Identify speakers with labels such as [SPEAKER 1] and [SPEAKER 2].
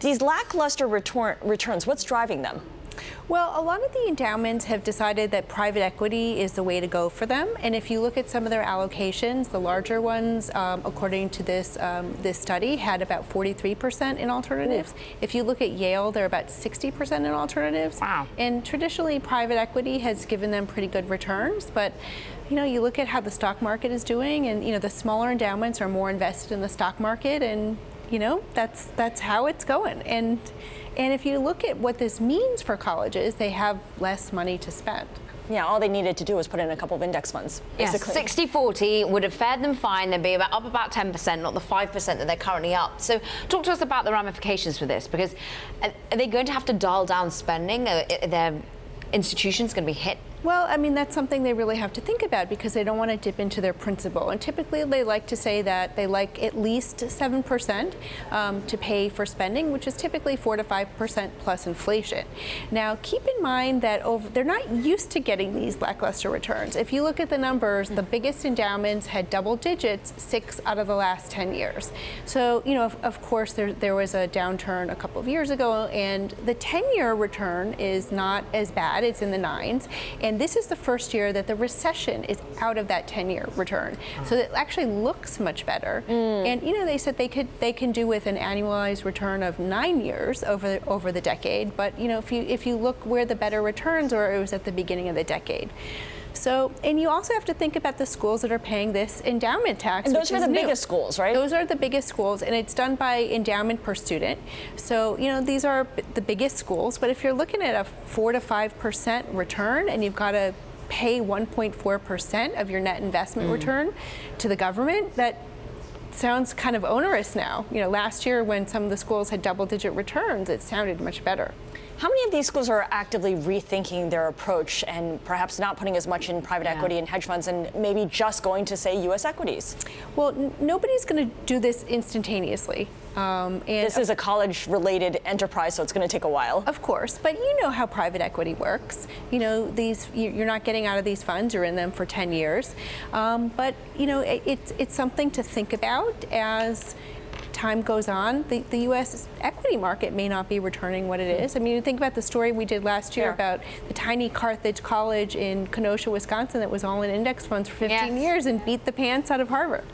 [SPEAKER 1] These lackluster returns, what's driving them?
[SPEAKER 2] Well, a lot of the endowments have decided that private equity is the way to go for them. And if you look at some of their allocations, the larger ones, according to this study, had about 43% in alternatives. Ooh. If you look at Yale, they're about 60% in alternatives.
[SPEAKER 3] Wow.
[SPEAKER 2] And traditionally, private equity has given them pretty good returns. But you look at how the stock market is doing, and the smaller endowments are more invested in the stock market, and that's how it's going. And if you look at what this means for colleges, they have less money to spend.
[SPEAKER 1] Yeah, all they needed to do was put in a couple of index funds, basically.
[SPEAKER 3] Yes, 60-40 would have fared them fine. They'd be up about 10%, not the 5% that they're currently up. So talk to us about the ramifications for this, because are they going to have to dial down spending? Are their institutions going to be hit?
[SPEAKER 2] Well, I mean, that's something they really have to think about, because they don't want to dip into their principal. And typically they like to say that they like at least 7% to pay for spending, which is typically 4 to 5% plus inflation. Now, keep in mind that they're not used to getting these lackluster returns. If you look at the numbers, the biggest endowments had double digits 6 out of the last 10 years. So, of course, there was a downturn a couple of years ago, and the 10-year return is not as bad. It's in the 9s. And this is the first year that the recession is out of that 10-year return. So it actually looks much better. And they said they can do with an annualized return of 9 years over the decade. But if you look where the better returns are, it was at the beginning of the decade. So, and you also have to think about the schools that are paying this endowment tax.
[SPEAKER 1] And those are the biggest schools, right?
[SPEAKER 2] Those are the biggest schools, and it's done by endowment per student. So, these are the biggest schools. But if you're looking at a 4 to 5% return, and you've got to pay 1.4% of your net investment return to the government, that sounds kind of onerous now. Last year when some of the schools had double-digit returns, it sounded much better.
[SPEAKER 1] How many of these schools are actively rethinking their approach and perhaps not putting as much in private equity and hedge funds, and maybe just going to, say, U.S. equities?
[SPEAKER 2] Well, nobody's going to do this instantaneously.
[SPEAKER 1] And this is a college-related enterprise, so it's going to take a while.
[SPEAKER 2] Of course, but you know how private equity works. You're not getting out of these funds; you're in them for 10 years. But it's something to think about as time goes on. The U.S. equity market may not be returning what it is. I mean, you think about the story we did last year about the tiny Carthage College in Kenosha, Wisconsin, that was all in index funds for 15 years and beat the pants out of Harvard.